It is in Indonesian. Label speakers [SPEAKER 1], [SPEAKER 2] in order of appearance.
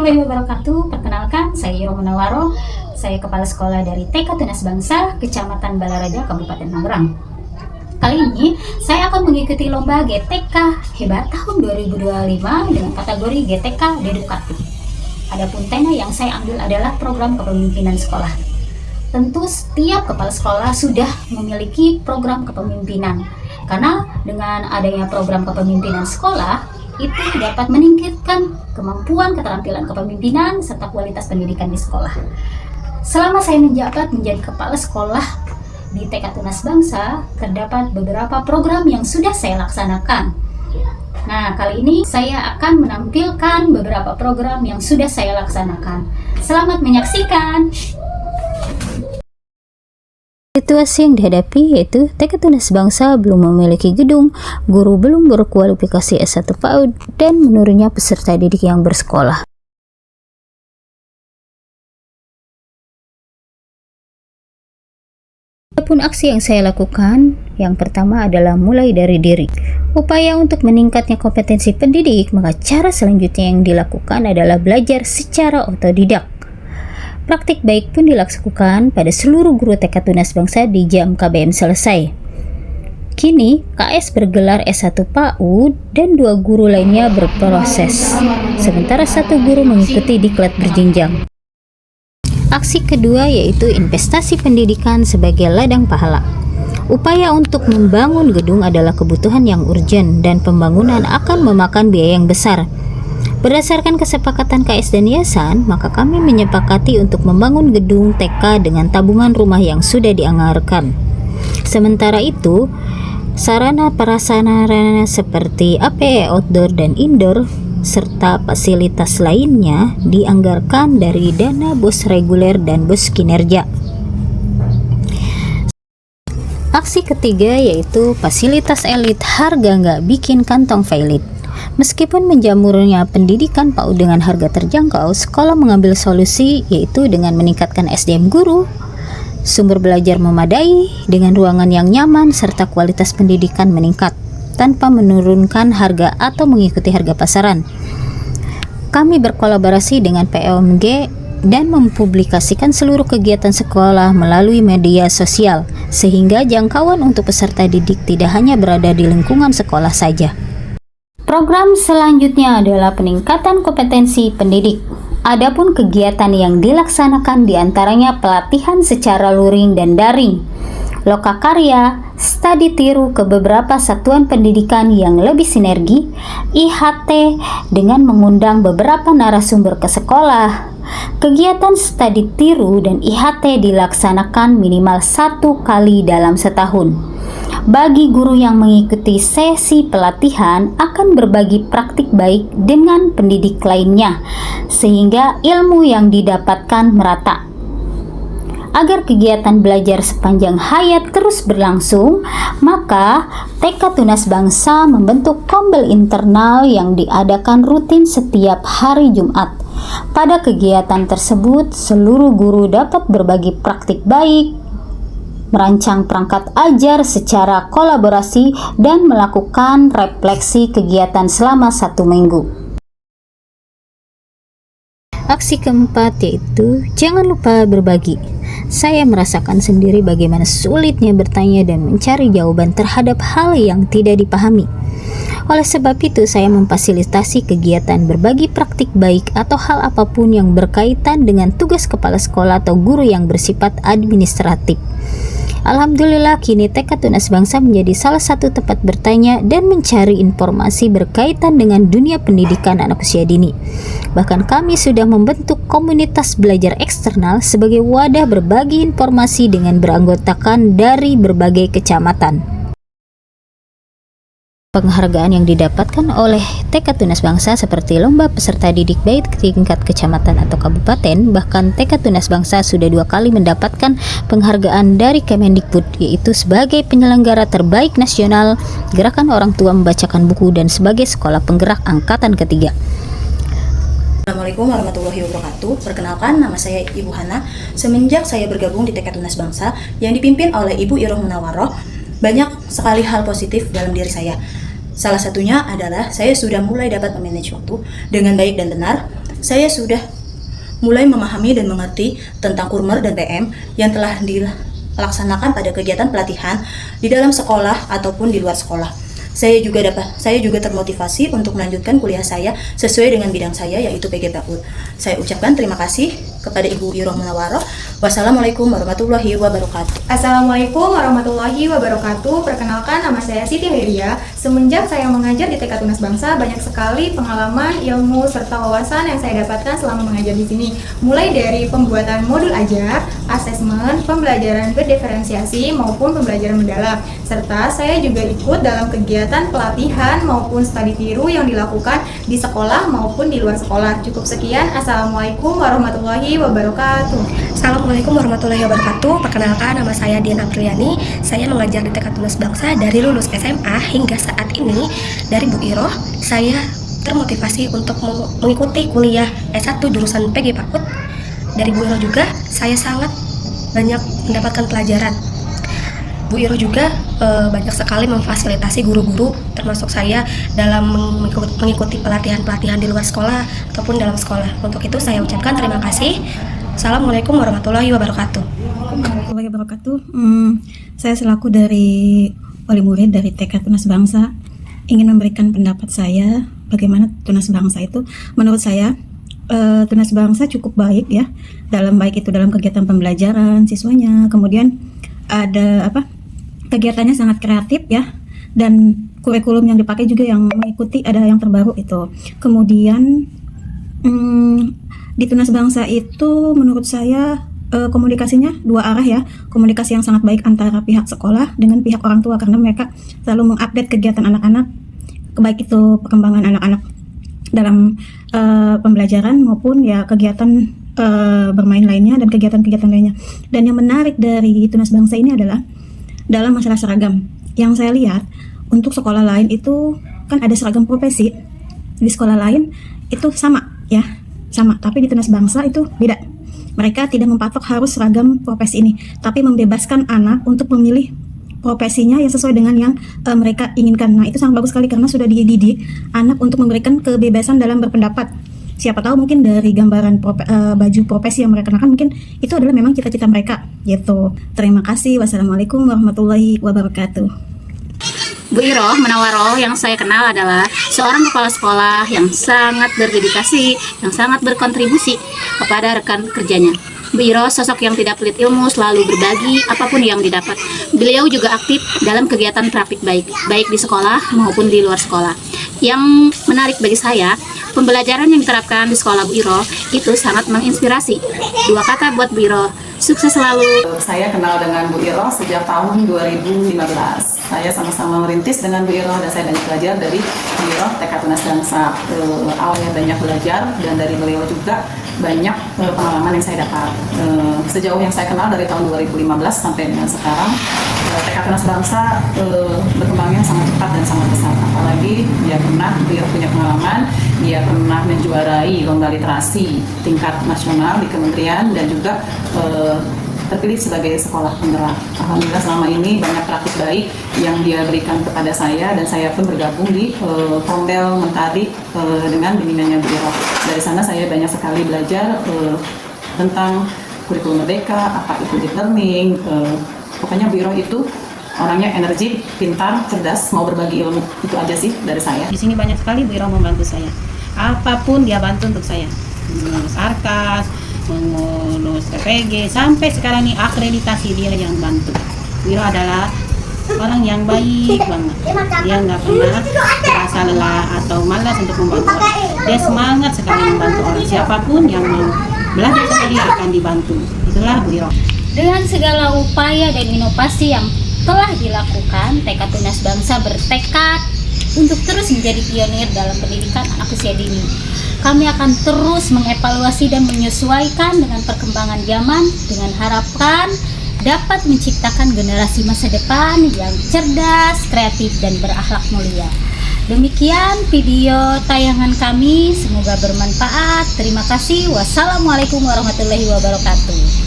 [SPEAKER 1] warahmatullahi wabarakatuh. Perkenalkan, saya Iroh Munawaro. Saya kepala sekolah dari TK Tunas Bangsa, Kecamatan Balaraja, Kabupaten Tangerang. Kali ini, saya akan mengikuti lomba GTK Hebat tahun 2025 dengan kategori GTK Dedukatif. Adapun tema yang saya ambil adalah program kepemimpinan sekolah. Tentu setiap kepala sekolah sudah memiliki program kepemimpinan. Karena dengan adanya program kepemimpinan sekolah, itu dapat meningkatkan kemampuan keterampilan kepemimpinan serta kualitas pendidikan di sekolah. Selama saya menjabat menjadi kepala sekolah di TK Tunas Bangsa, terdapat beberapa program yang sudah saya laksanakan. Nah, kali ini saya akan menampilkan beberapa program yang sudah saya laksanakan. Selamat menyaksikan!
[SPEAKER 2] Situasi yang dihadapi yaitu TK Tunas Bangsa belum memiliki gedung, guru belum berkualifikasi S1 PAUD, dan menurunnya peserta didik yang bersekolah. Adapun aksi yang saya lakukan, yang pertama adalah mulai dari diri. Upaya untuk meningkatnya kompetensi pendidik, maka cara selanjutnya yang dilakukan adalah belajar secara otodidak. Praktik baik pun dilakukan pada seluruh guru TK Tunas Bangsa di jam KBM selesai. Kini, KS bergelar S1 PAUD dan 2 guru lainnya berproses, sementara 1 guru mengikuti diklat berjenjang. Aksi kedua yaitu investasi pendidikan sebagai ladang pahala. Upaya untuk membangun gedung adalah kebutuhan yang urgen dan pembangunan akan memakan biaya yang besar. Berdasarkan kesepakatan KS dan yayasan, maka kami menyepakati untuk membangun gedung TK dengan tabungan rumah yang sudah dianggarkan. Sementara itu, sarana prasarana seperti APE outdoor dan indoor serta fasilitas lainnya dianggarkan dari dana BOS reguler dan BOS kinerja. Aksi ketiga yaitu fasilitas elit harga nggak bikin kantong valid. Meskipun menjamurnya pendidikan PAUD dengan harga terjangkau, sekolah mengambil solusi yaitu dengan meningkatkan SDM guru, sumber belajar memadai, dengan ruangan yang nyaman, serta kualitas pendidikan meningkat, tanpa menurunkan harga atau mengikuti harga pasaran. Kami berkolaborasi dengan POMG dan mempublikasikan seluruh kegiatan sekolah melalui media sosial, sehingga jangkauan untuk peserta didik tidak hanya berada di lingkungan sekolah saja. Program selanjutnya adalah peningkatan kompetensi pendidik. Adapun kegiatan yang dilaksanakan diantaranya pelatihan secara luring dan daring, lokakarya, studi tiru ke beberapa satuan pendidikan yang lebih sinergi, IHT dengan mengundang beberapa narasumber ke sekolah. Kegiatan studi tiru dan IHT dilaksanakan minimal 1 kali dalam setahun. Bagi guru yang mengikuti sesi pelatihan akan berbagi praktik baik dengan pendidik lainnya, sehingga ilmu yang didapatkan merata. Agar kegiatan belajar sepanjang hayat terus berlangsung, maka TK Tunas Bangsa membentuk kombel internal yang diadakan rutin setiap hari Jumat. Pada kegiatan tersebut, seluruh guru dapat berbagi praktik baik, merancang perangkat ajar secara kolaborasi, dan melakukan refleksi kegiatan selama 1 minggu. Aksi keempat yaitu jangan lupa berbagi. Saya merasakan sendiri bagaimana sulitnya bertanya dan mencari jawaban terhadap hal yang tidak dipahami. Oleh sebab itu, saya memfasilitasi kegiatan berbagi praktik baik atau hal apapun yang berkaitan dengan tugas kepala sekolah atau guru yang bersifat administratif. Alhamdulillah, kini TK Tunas Bangsa menjadi salah satu tempat bertanya dan mencari informasi berkaitan dengan dunia pendidikan anak usia dini. Bahkan kami sudah membentuk komunitas belajar eksternal sebagai wadah berbagi informasi dengan beranggotakan dari berbagai kecamatan. Penghargaan yang didapatkan oleh TK Tunas Bangsa seperti lomba peserta didik baik tingkat kecamatan atau kabupaten, bahkan TK Tunas Bangsa sudah 2 kali mendapatkan penghargaan dari Kemendikbud, yaitu sebagai penyelenggara terbaik nasional Gerakan Orang Tua Membacakan Buku dan sebagai sekolah penggerak angkatan ketiga.
[SPEAKER 3] Assalamualaikum warahmatullahi wabarakatuh. Perkenalkan, nama saya Ibu Hana. Semenjak saya bergabung di TK Tunas Bangsa yang dipimpin oleh Ibu Iroh Munawaro, banyak sekali hal positif dalam diri saya. Salah satunya adalah saya sudah mulai dapat memanage waktu dengan baik dan benar. saya sudah mulai memahami dan mengerti tentang Kurmer dan PM yang telah dilaksanakan pada kegiatan pelatihan di dalam sekolah ataupun di luar sekolah. Saya juga termotivasi untuk melanjutkan kuliah saya sesuai dengan bidang saya, yaitu PG PAUD. Saya ucapkan terima kasih kepada Ibu Iroh Munawaroh. Wassalamualaikum warahmatullahi wabarakatuh.
[SPEAKER 4] Assalamualaikum warahmatullahi wabarakatuh. Perkenalkan, nama saya Siti Hairia. Semenjak saya mengajar di TK Tunas Bangsa, banyak sekali pengalaman, ilmu, serta wawasan yang saya dapatkan selama mengajar di sini. Mulai dari pembuatan modul ajar, asesmen, pembelajaran berdiferensiasi, maupun pembelajaran mendalam. Serta saya juga ikut dalam kegiatan pelatihan maupun studi tiru yang dilakukan di sekolah maupun di luar sekolah. Cukup sekian. Assalamualaikum warahmatullahi wabarakatuh.
[SPEAKER 5] Assalamualaikum warahmatullahi wabarakatuh. Perkenalkan, nama saya Dian Apriliani. Saya mengajar di TK Tunas Bangsa dari lulus SMA hingga saat ini. Dari Bu Iroh, saya termotivasi untuk mengikuti kuliah S1 jurusan PG PAUD. Dari Bu Iroh juga, saya sangat banyak mendapatkan pelajaran. Bu Iroh juga banyak sekali memfasilitasi guru-guru termasuk saya dalam mengikuti pelatihan-pelatihan di luar sekolah ataupun dalam sekolah. Untuk itu saya ucapkan terima kasih. Assalamualaikum warahmatullahi wabarakatuh.
[SPEAKER 6] Warahmatullahi wabarakatuh. Saya selaku dari wali murid dari TK Tunas Bangsa ingin memberikan pendapat saya bagaimana Tunas Bangsa itu. Menurut saya Tunas Bangsa cukup baik ya, baik itu dalam kegiatan pembelajaran siswanya, kemudian ada kegiatannya sangat kreatif ya, dan kurikulum yang dipakai juga yang mengikuti ada yang terbaru itu. Kemudian di Tunas Bangsa itu menurut saya komunikasinya dua arah ya, komunikasi yang sangat baik antara pihak sekolah dengan pihak orang tua, karena mereka selalu mengupdate kegiatan anak-anak, baik itu perkembangan anak-anak dalam pembelajaran maupun ya kegiatan bermain lainnya dan kegiatan-kegiatan lainnya. Dan yang menarik dari Tunas Bangsa ini adalah dalam masalah seragam. Yang saya lihat untuk sekolah lain itu kan ada seragam profesi, di sekolah lain itu sama ya, sama, tapi di Tunas Bangsa itu beda. Mereka tidak mempatok harus seragam profesi ini, tapi membebaskan anak untuk memilih profesinya yang sesuai dengan yang mereka inginkan. Nah, itu sangat bagus sekali karena sudah dididik anak untuk memberikan kebebasan dalam berpendapat. Siapa tahu mungkin dari gambaran baju profesi yang mereka kenakan mungkin itu adalah memang cita-cita mereka gitu. Terima kasih. Wassalamualaikum warahmatullahi wabarakatuh.
[SPEAKER 1] Bu Iroh Munawaroh yang saya kenal adalah seorang kepala sekolah yang sangat berdedikasi, yang sangat berkontribusi kepada rekan kerjanya. Bu Iroh sosok yang tidak pelit ilmu, selalu berbagi apapun yang didapat. Beliau juga aktif dalam kegiatan praktik baik di sekolah maupun di luar sekolah. Yang menarik bagi saya, pembelajaran yang diterapkan di sekolah Bu Iroh itu sangat menginspirasi. Dua kata buat Bu Iroh, sukses selalu.
[SPEAKER 7] Saya kenal dengan Bu Iroh sejak tahun 2015. Saya sama-sama merintis dengan Bu Iroh dan saya banyak belajar dari Bu Iroh TK Tunas Bangsa. Awalnya banyak belajar dan dari beliau juga banyak pengalaman yang saya dapat. Sejauh yang saya kenal dari tahun 2015 sampai dengan sekarang, TK Tunas Bangsa berkembangnya sangat cepat dan sangat besar. Apalagi dia punya pengalaman, dia pernah menjuarai lomba literasi tingkat nasional di kementerian dan juga terpilih sebagai sekolah penggerak. Alhamdulillah selama ini banyak praktik baik yang dia berikan kepada saya dan saya pun bergabung di Pondel Mentari dengan bimbingannya Bu Iroh. Dari sana saya banyak sekali belajar tentang kurikulum merdeka, apa itu deep learning. Pokoknya Bu Iroh itu orangnya energi, pintar, cerdas, mau berbagi ilmu. Itu aja sih dari saya.
[SPEAKER 8] Di sini banyak sekali Bu Iroh membantu saya. Apapun dia bantu untuk saya. Mengurus Arkas, mengurus PPG, sampai sekarang nih akreditasi dia yang bantu. Bu Iroh adalah orang yang baik banget. Dia nggak pernah merasa lelah atau malas untuk membantu orang. Dia semangat sekali membantu orang. Siapapun yang mau belajar sama dia akan dibantu. Itulah Bu Iroh.
[SPEAKER 2] Dengan segala upaya dan inovasi yang telah dilakukan, TK Tunas Bangsa bertekad untuk terus menjadi pionir dalam pendidikan anak usia dini. Kami akan terus mengevaluasi dan menyesuaikan dengan perkembangan zaman dengan harapan dapat menciptakan generasi masa depan yang cerdas, kreatif, dan berakhlak mulia. Demikian video tayangan kami, semoga bermanfaat. Terima kasih. Wassalamualaikum warahmatullahi wabarakatuh.